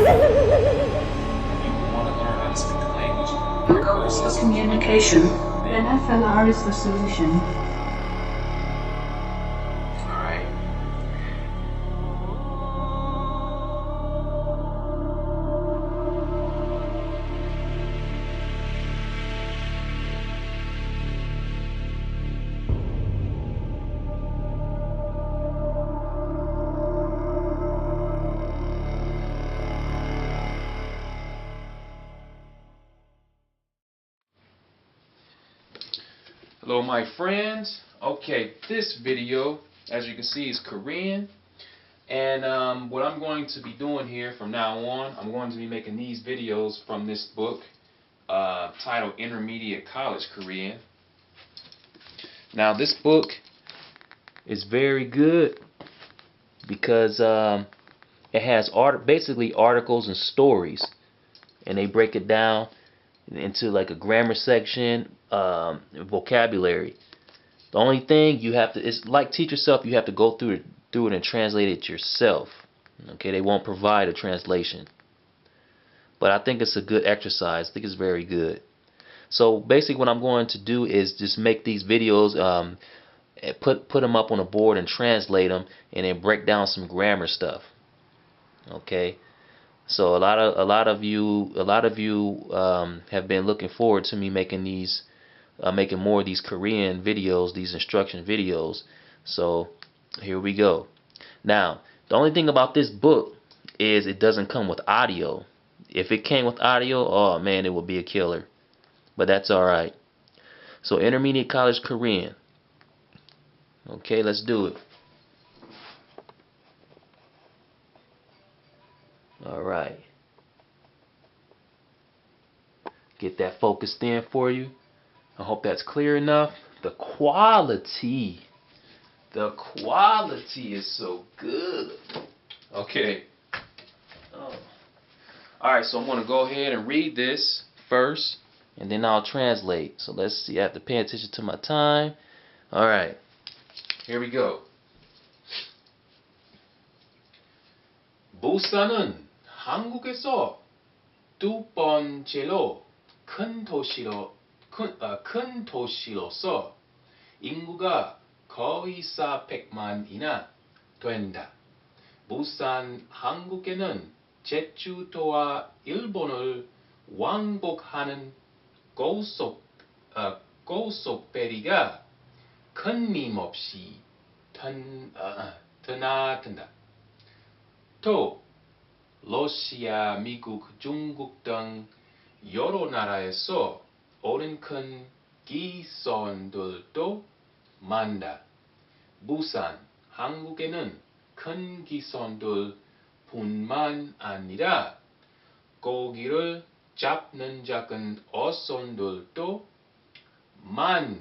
You want to learn how to speak the language? Your goal is for communication. Then FLR is the solution. Alright. Hello my friends. Okay, this video, as you can see, is Korean. And what I'm going to be doing here from now on, I'm going to be making these videos from this book titled Intermediate College Korean. Now this book is very good because it has basically articles and stories, and they break it down into like a grammar section, vocabulary. The only thing you have to, it's like Teach Yourself, you have to go through it and translate it yourself. Okay, they won't provide a translation. But I think it's a good exercise. I think it's very good. So basically what I'm going to do is just make these videos, put them up on a board and translate them, and then break down some grammar stuff. Okay? So a lot of you have been looking forward to me making these, making more of these Korean videos, these instruction videos. So here we go. Now the only thing about this book is it doesn't come with audio. If it came with audio, oh man, it would be a killer. But that's alright. So Intermediate College Korean. Okay, let's do it. Alright. Get that focused in for you. I hope that's clear enough. The quality is so good. Okay. Oh. Alright, so I'm going to go ahead and read this first, and then I'll translate. So let's see. I have to pay attention to my time. Alright. Here we go. 부산은 한국에서 두 번째로 큰 도시로서 인구가 거의 400만이나 된다. 부산 한국에는 제주도와 일본을 왕복하는 고속배리가 끊임없이 드나든다. 또 러시아, 미국, 중국 등 여러 나라에서 오는 큰 기선들도 많다. 부산, 한국에는 큰 기선들 뿐만 아니라 고기를 잡는 작은 어선들도 I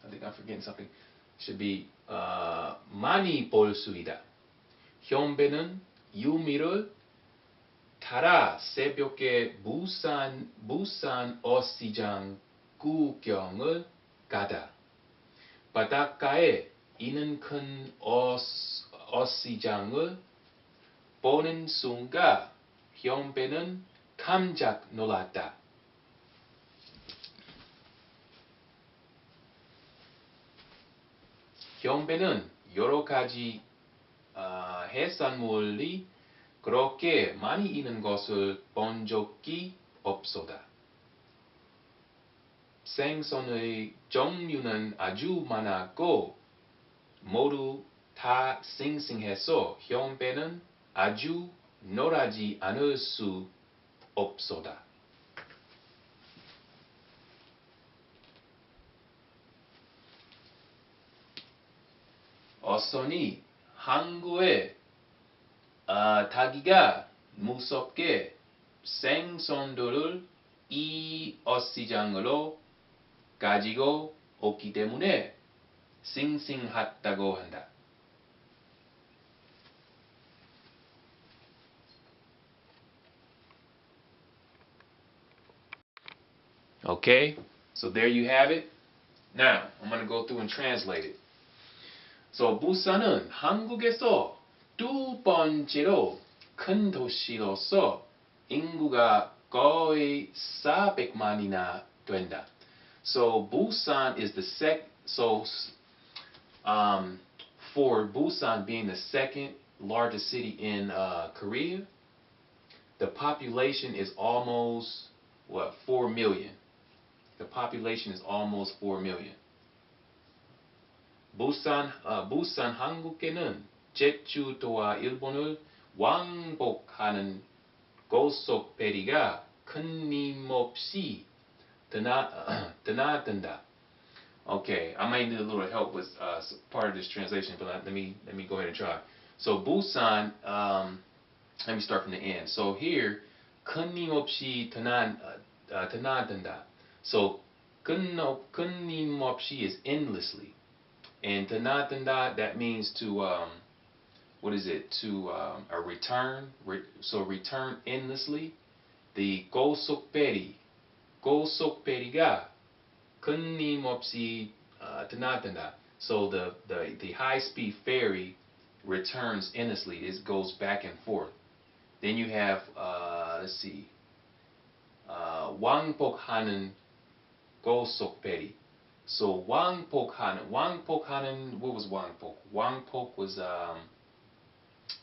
think I'm forgetting something. Should be 많이 볼 수 있다. 현배는 유미를 따라 새벽에 부산 어시장 구경을 가다. 바닷가에 있는 큰 어시장을 보는 순간 현배는 깜짝 놀랐다. 현배는 여러 가지 해산물이 그렇게 많이 있는 것을 본 적이 없었다. 생선의 종류는 아주 많았고 모두 다 싱싱해서 현배는 아주 놀라지 않을 수 없었다. 어선이 항구에 닿기가 무섭게 생선들을 이 어시장으로 가지고 오기 때문에 싱싱하다고 한다. Okay, so there you have it. Now, I'm going to go through and translate it. So, 부산은 한국에서 두 번째로 큰 도시로서 인구가 거의 400만이나 된다. So Busan is the for Busan being the second largest city in Korea, the population is almost 4 million. The population is almost 4 million. 부산 한국에는 제주도와 일본을 왕복하는 고속배리가 끊임없이 드나든다. Okay, I might need a little help with part of this translation, but let me go ahead and try. So Busan, let me start from the end. So here, 끊임없이 드나든다. So 끊임없이 is endlessly, and 드나든다, that means to what is it? To a return. So return endlessly. The 고속배리가 끊임없이 드나든다. So the high-speed ferry returns endlessly. It goes back and forth. Then you have let's see, 왕복하는 고속배리. So 왕복하는, what was 왕복? 왕복 was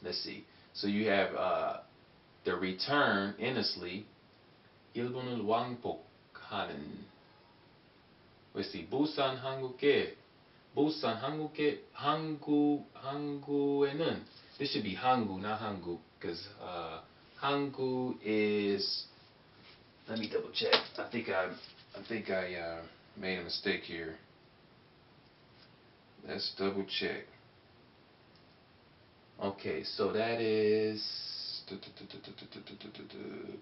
let's see. So you have the return endlessly. 일본을 왕복하는. Let's see. 한국에는, this should be 한국, not 한국, because 한국 is, let me double check. I think I made a mistake here. Let's double check. Okay, so that is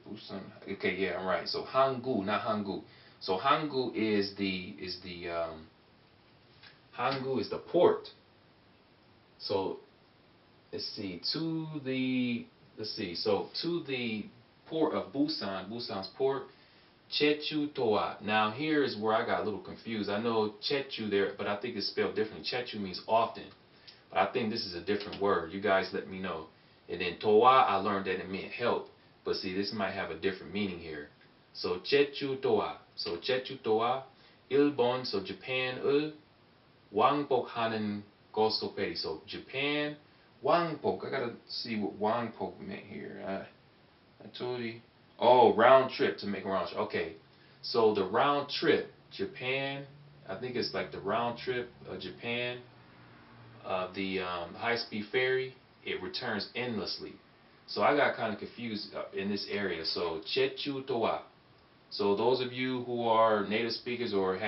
Busan. Okay, yeah, I'm right. So Hanggu, not Hanggu. So Hanggu is the Hanggu is the port. So let's see, to the port of Busan, Busan's port, Chechu-toa. Now here is where I got a little confused. I know Chechu there, but I think it's spelled differently. Chechu means often, but I think this is a different word. You guys let me know. And then toa, I learned that it meant help, but see, this might have a different meaning here. So Chechu-toa. So Chechu-toa, 일본, so Japan을 왕복하는 고속배리. So Japan, 왕복. I gotta see what 왕복 meant here. I told you. Oh, round trip, to make a round trip. Okay, so the round trip, Japan, I think it's like the round trip of Japan, the high-speed ferry, it returns endlessly. So I got kind of confused in this area. So Chechu-toa. So those of you who are native speakers or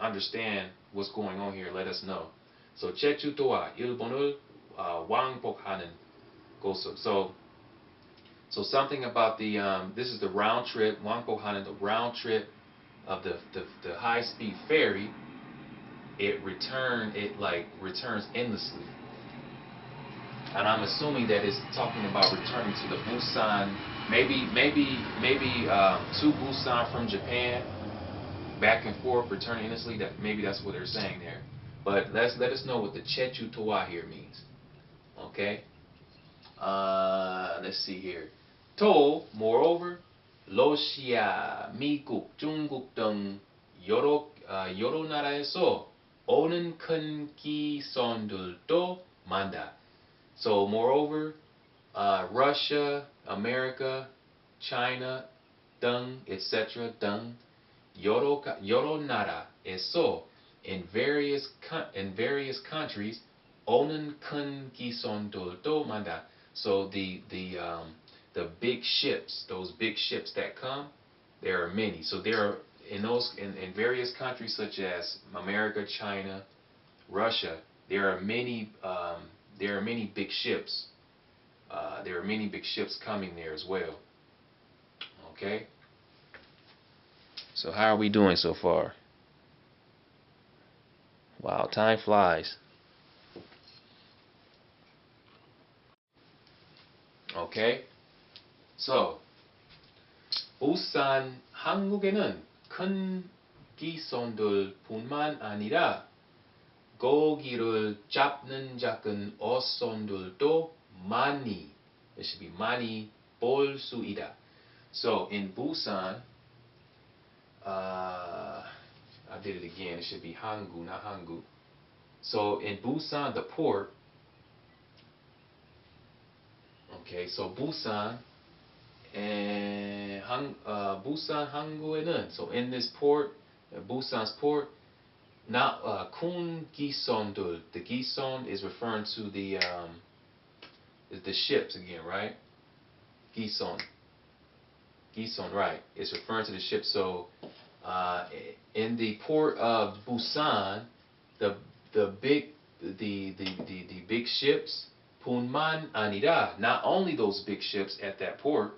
understand what's going on here, let us know. So Chechu-toa, 일본을 왕복하는 고속. So something about the this is the round trip, 왕복하는, the round trip of the high-speed ferry. It returns endlessly. And I'm assuming that it's talking about returning to the Busan, maybe to Busan from Japan, back and forth, returning endlessly. That maybe that's what they're saying there. But let us know what the Chechu-toa here means. Okay. Let's see here. To, moreover, 러시아, 미국, 중국 등 여러 나라에서 오는 큰 기선들도 많다. So moreover, Russia, America, China, 등, etc. 등 여러 나라에서 in various countries 오는 큰 기선들도 많다. So the big ships, those big ships that come, there are many. So there are in various countries such as America, China, Russia, there are many big ships. There are many big ships coming there as well. Okay. So how are we doing so far? Wow, time flies. Okay. So 부산 한국에는 큰 기선들뿐만 아니라 고기를 잡는 작은 어선들도 많이 It should be 많이 볼 수 있다. So in Busan, I did it again. It should be Hanggu, not Hanggu. So in Busan, the port. Okay, so Busan and Busan 항구에는, so in this port, Busan's port, not 큰 기선들. The 기선 is referring to the ships again, right? 기선, right? It's referring to the ships. So in the port of Busan, the big ships, 뿐만 아니라, not only those big ships at that port,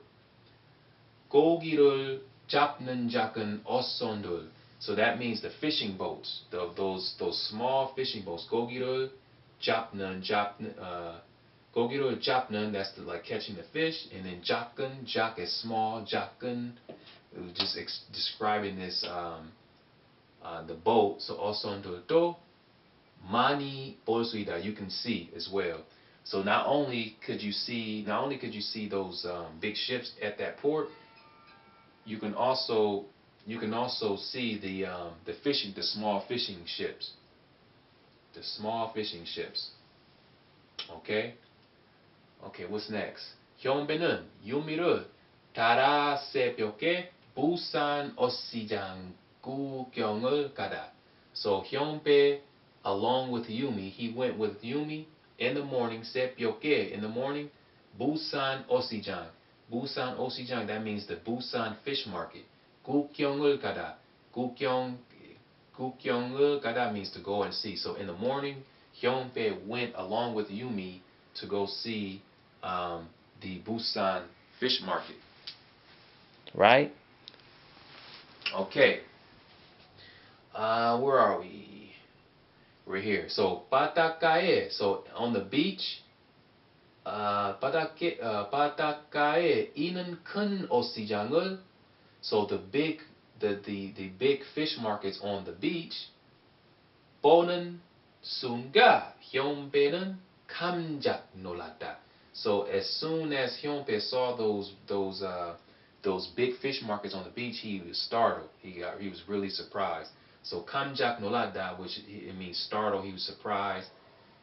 고기를 잡는 작은 어선들. So that means the fishing boats, those small fishing boats. 고기를 잡는, 고기를 잡는, that's like catching the fish, and then 작은, 작 is small, 작은, it was just describing this the boat. So 어선들도 많이 볼 수 있다, you can see as well. So not only could you see those big ships at that port, you can also see the small fishing ships. The small fishing ships. Okay? Okay, what's next? 현배는 유미를 따라 새벽에 부산 어시장 구경을 가다. So 현배, along with Yumi, he went with Yumi in the morning, 새벽에, in the morning, Busan 어시장. Busan 어시장, that means the Busan fish market. 구경을 가다. 구경을 가다 means to go and see. So in the morning, Hyunbae went along with Yumi to go see the Busan fish market. Right? Okay. Where are we? We're here. So 바닷가에, so on the beach, 바닷가에 있는 큰 어시장을, so the big fish markets on the beach, 보는 순간 현배는 깜짝 놀랐다. So as soon as Hyunbae saw those big fish markets on the beach, he was startled. He was really surprised. So 깜짝 놀랐다, which it means startled, he was surprised.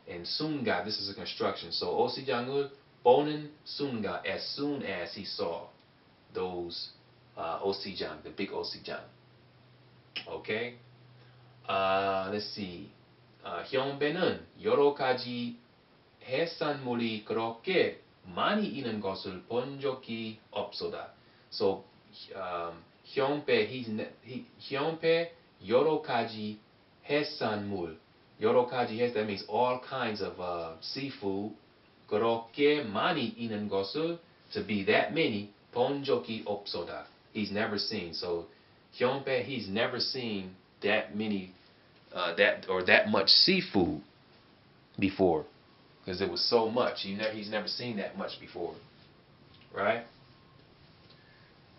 And 순간, this is a construction. So 어시장을 보는 순간, as soon as he saw those 어시장, the big 어시장. Okay? Let's see. 현배는 여러 가지 해산물이 그렇게 많이 있는 것을 본 적이 없었다. So 현배, 현배 여러 가지 해산물. 여러 가지, that means all kinds of seafood. 그렇게 많이 있는 것을, to be that many, 본 적이 없었다. He's never seen. So Hyunbae, he's never seen that many, that much seafood before, because it was so much. He's never seen that much before, right?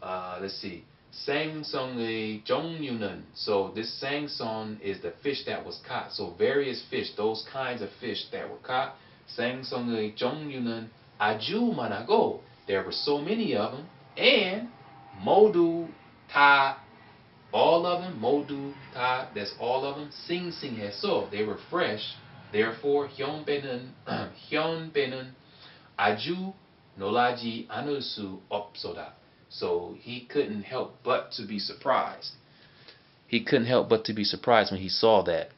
Let's see. 생선의 종류는, so this 생선 is the fish that was caught. So various fish, those kinds of fish that were caught. 생선의 종류는 아주 많고, there were so many of them, and 모두 다, all of them, 모두 다, that's all of them, 싱싱해서, they were fresh. Therefore 현배는 아주 놀라지 않을 수 없었다. So he couldn't help but to be surprised. He couldn't help but to be surprised when he saw that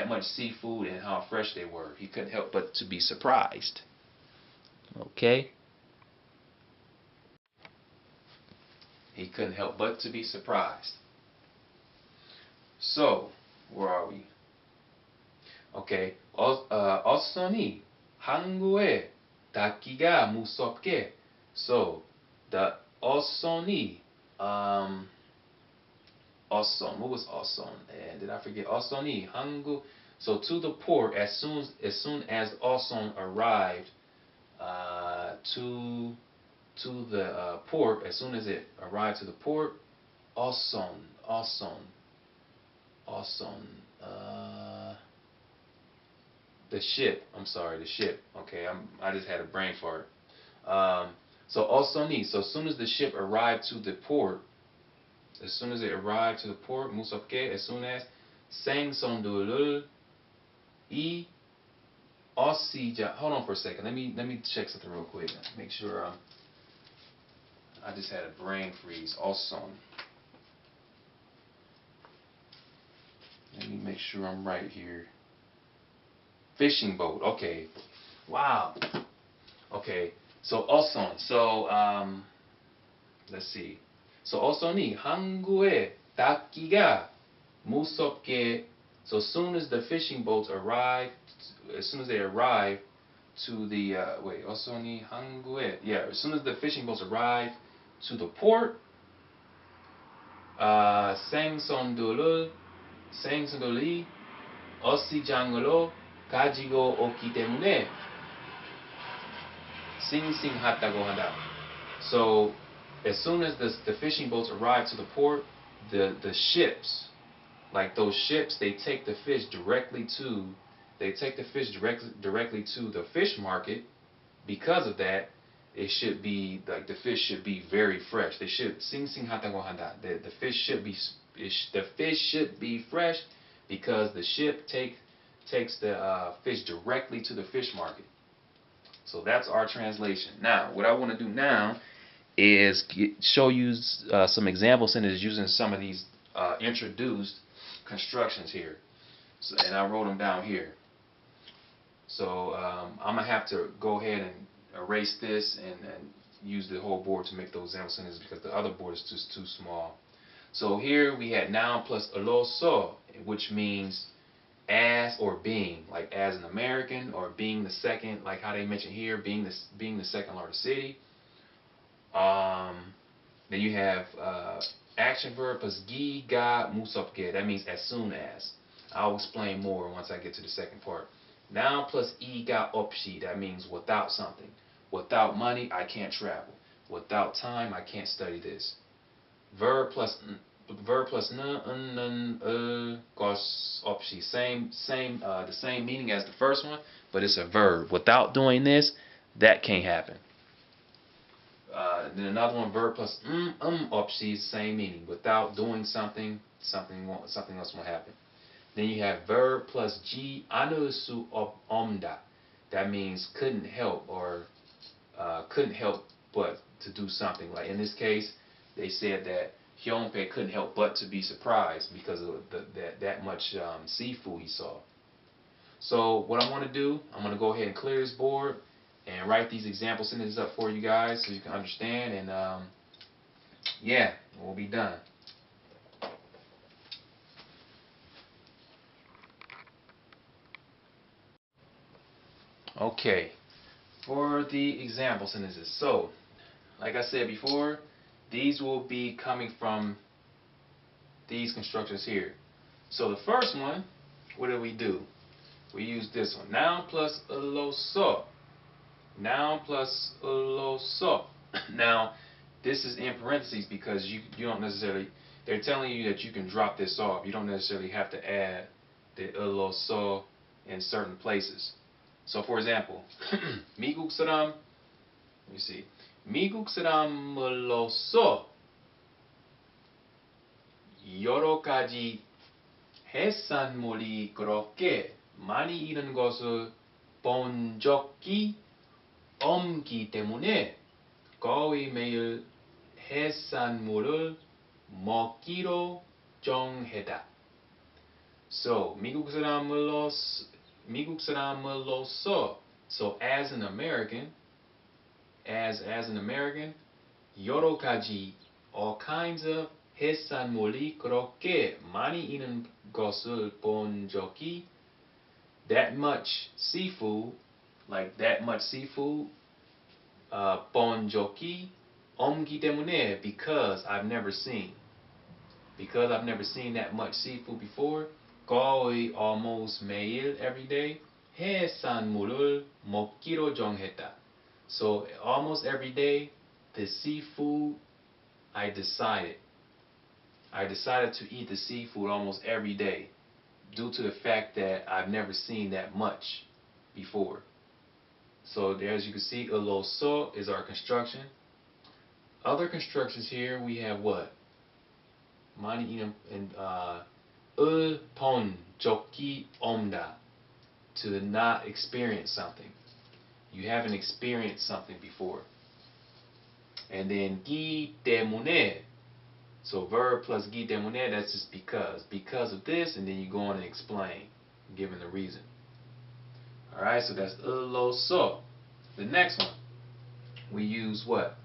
much seafood and how fresh they were. He couldn't help but to be surprised. Okay? He couldn't help but to be surprised. So, where are we? Okay. 어선이 항구에 닿기가 무섭게. So the 어선이, 어선, what was 어선? And did I forget? 어선이 항구. So to the port, as soon as 어선 arrived to the port, as soon as it arrived to the port, 어선. The ship. I'm sorry, the ship. Okay, I just had a brain fart. So osoni. So as soon as the ship arrived to the port, as soon as it arrived to the port, 무섭게, as soon as 생선들을 이 어시자. Hold on for a second. Let me check something real quick. Make sure I just had a brain freeze. Oson. Let me make sure I'm right here. Fishing boat. Okay. Wow. Okay. So oson. So let's see. So osoni 한국에 닿기가 무섭게. So as soon as the fishing boats arrive, as soon as they arrive to the osoni 한국에. Yeah. As soon as the fishing boats arrive to the port, 생선들이 어시장으로 가지고 오기 때문에 싱싱하다고 한다. So as soon as the fishing boats arrive to the port, the ships, like those ships, they take the fish directly to the fish market. Because of that, it should be like the fish should be very fresh. They should 싱싱하다고 한다. The fish should be fresh because the ship takes the fish directly to the fish market. So that's our translation. Now, what I want to do now is show you some example sentences using some of these introduced constructions here. So, and I wrote them down here. So I'm going to have to go ahead and erase this and use the whole board to make those example sentences because the other board is just too small. So here we had noun plus aloso, which means as or being, like as an American, or being the second, like how they mention here, being the second largest city. Then you have action verb plus gi, ga, 무섭게. That means as soon as. I'll explain more once I get to the second part. Noun plus 이가 없이. That means without something. Without money, I can't travel. Without time, I can't study this. Verb plus 는, 것 없이. The same meaning as the first one, but it's a verb. Without doing this, that can't happen. Then another one, verb plus 없이, same meaning. Without doing something else won't happen. Then you have verb plus G, 않을 수 없다. That means couldn't help, or couldn't help but to do something. Like in this case, they said that Hyunpei couldn't help but to be surprised because of that much seafood he saw. So what I'm going to do, I'm going to go ahead and clear this board and write these example sentences up for you guys so you can understand. And yeah, we'll be done. Okay, for the example sentences. So, like I said before, these will be coming from these constructions here. So the first one, what do? We use this one. Noun plus aloso. Noun plus aloso. Now, this is in parentheses because you don't necessarily, they're telling you that you can drop this off. You don't necessarily have to add the aloso in certain places. So for example, 미국 사람, let me see. 미국 사람으로서 여러 가지 해산물이 그렇게 많이 있는 것을 본 적이 없기 때문에 거의 매일 해산물을 먹기로 정했다. So 미국 사람으로서, so as an American, 여러 가지, all kinds of 해산물이 그렇게 많이 있는 것을 본 적이, that much seafood, like that much seafood, 본 적이 없기 때문에, because I've never seen that much seafood before. 거의, almost, 매일, every day, 해산물을 먹기로 정했다. So almost every day, the seafood, I decided to eat the seafood almost every day due to the fact that I've never seen that much. before. So there, as you can see, uloso is our construction. Other constructions here we have what? 많이 and 본 적이 없다, to not experience something. You haven't experienced something before. And then 기 때문에, so verb plus 기 때문에, that's just because of this, and then you go on and explain, giving the reason. Alright, so that's uloso. The next one, we use what?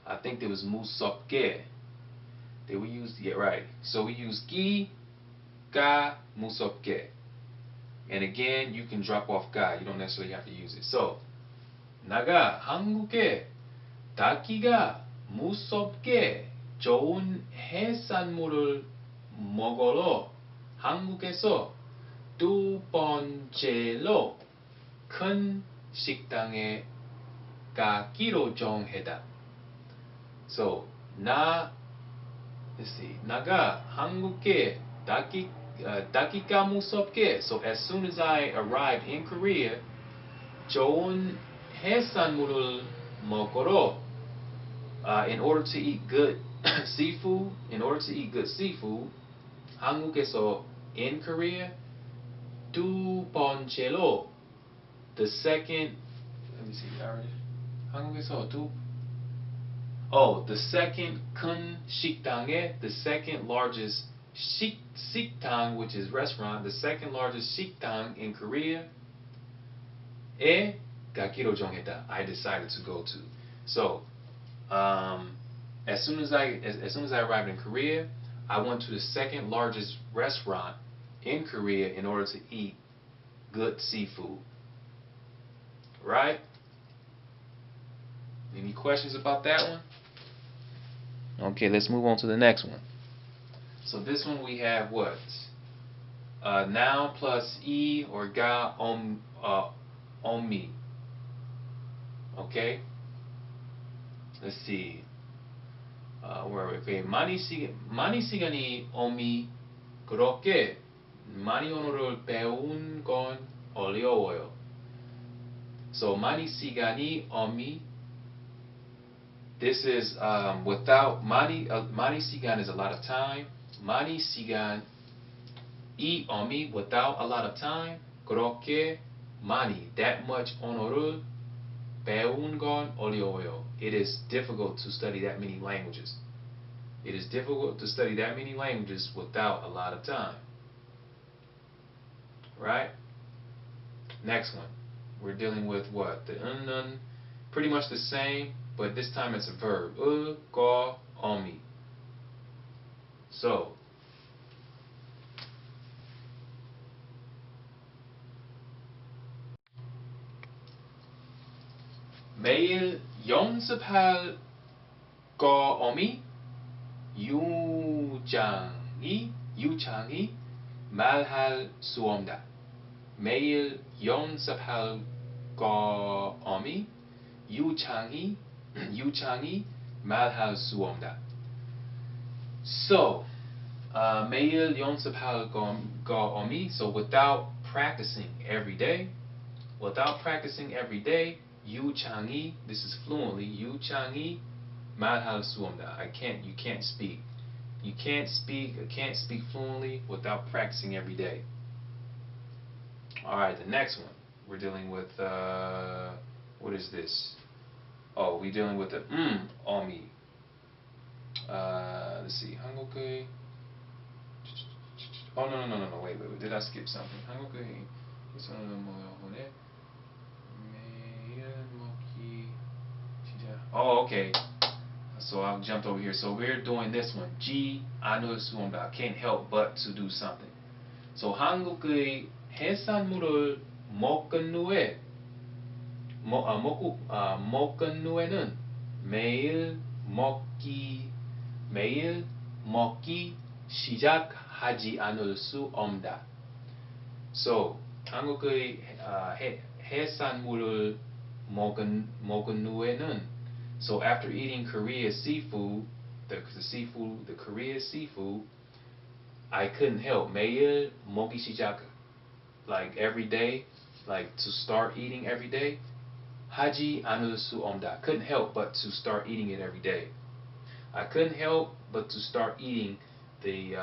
I think there was 무섭게. Did we use, yeah, right. So we use 기가 무섭게. And again, you can drop off 가. You don't necessarily have to use it. So, 나가 한국에 닿기가 무섭게 좋은 해산물을 먹으러 한국에서 두 번째로 큰 식당에 가기로 정했다. So, let's see, 나가 한국에 닿기가 무섭게. So, as soon as I arrived in Korea, 좋은 해산물을 먹으러, in order to eat good seafood, 한국에서, in Korea, 두 번째로, the second, let me see, 한국에서 the second 큰 식당에, the second largest 식당, which is restaurant, the second largest 식당 in Korea, 에 가기로 정했다. I decided to go to. So, as soon as I arrived in Korea, I went to the second largest restaurant in Korea in order to eat good seafood. Right? Any questions about that one? Okay, let's move on to the next one. So this one we have what? Noun plus e or ga omi. Okay? Let's see. Where are we? Okay, 많이 시간이 오미 그렇게 많이 언어를 배운 건 어려워요. So 많이 시간이 오미. This is without 많이 시간 is a lot of time. 많이 시간이 오미, without a lot of time. 그렇게 많이, that much 언어를 배운 건 어려워요. It is difficult to study that many languages. It is difficult to study that many languages without a lot of time. Right? Next one. We're dealing with what? The pretty much the same, but this time it's a verb. Go, omi. So, 매일 연습할 거 오미. 유창이 말할 수 없다. 매일 연습할 거 오미. 유창이 말할 수 없다. So, 매일 연습할 거 오미. So without practicing every day, 유창이, this is fluently, 유창이 말할 수 없다. You can't speak. I can't speak fluently without practicing every day. Alright, the next one. We're dealing with, what is this? Oh, we're dealing with the omi. Let's see, 한국의, oh, no, wait, did I skip something? 한국의, oh, okay. So I jumped over here. So we're doing this one. 않을 수 없다. I can't help but to do something. So 한국의 해산물을 먹은 후에는 매일 먹기 시작하지 않을 수 없다. So 한국의 해산물을 먹은 후에는, so after eating Korea's seafood, the Korean seafood, I couldn't help. 매일 먹기 시작, like every day, like to start eating every day. 하지 않을 수 없다. Couldn't help but to start eating it every day. I couldn't help but to start eating the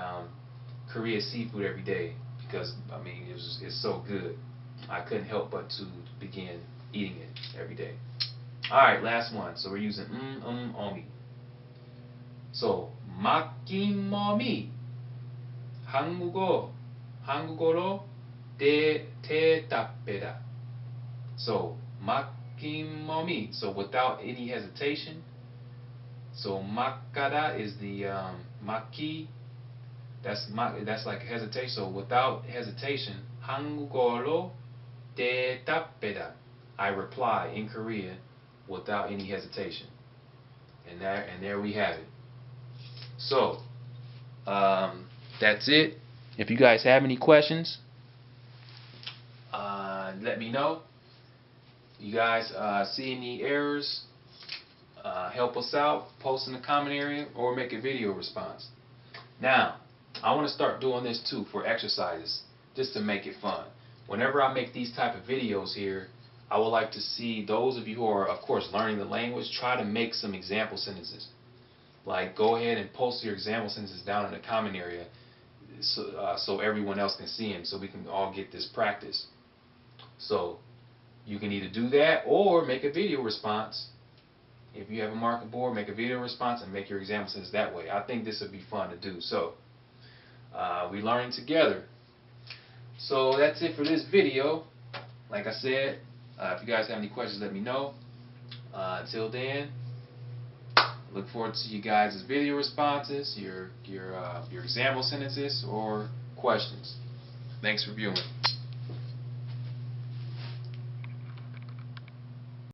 Korean seafood every day because I mean it's so good. I couldn't help but to begin eating it every day. All right, last one. So we're using 어미. So 맡긴 몸이 한국어로 대답해라. So 맡긴 몸이. So without any hesitation. So 맡가다 is the 맡기. That's like hesitation. So without hesitation, 한국어로 대답해라. I reply in Korean without any hesitation. And there we have it. So that's it. If you guys have any questions, let me know. You guys see any errors, help us out, post in the comment area or make a video response. Now, I want to start doing this too for exercises, just to make it fun. Whenever I make these type of videos here, I would like to see those of you who are, of course, learning the language, try to make some example sentences. Like, go ahead and post your example sentences down in the comment area so everyone else can see them, so we can all get this practice. So, you can either do that or make a video response. If you have a marker board, make a video response and make your example sentences that way. I think this would be fun to do. So, we're learning together. So, that's it for this video. Like I said, if you guys have any questions, let me know. Until then, look forward to you guys' video responses, your example sentences, or questions. Thanks for viewing.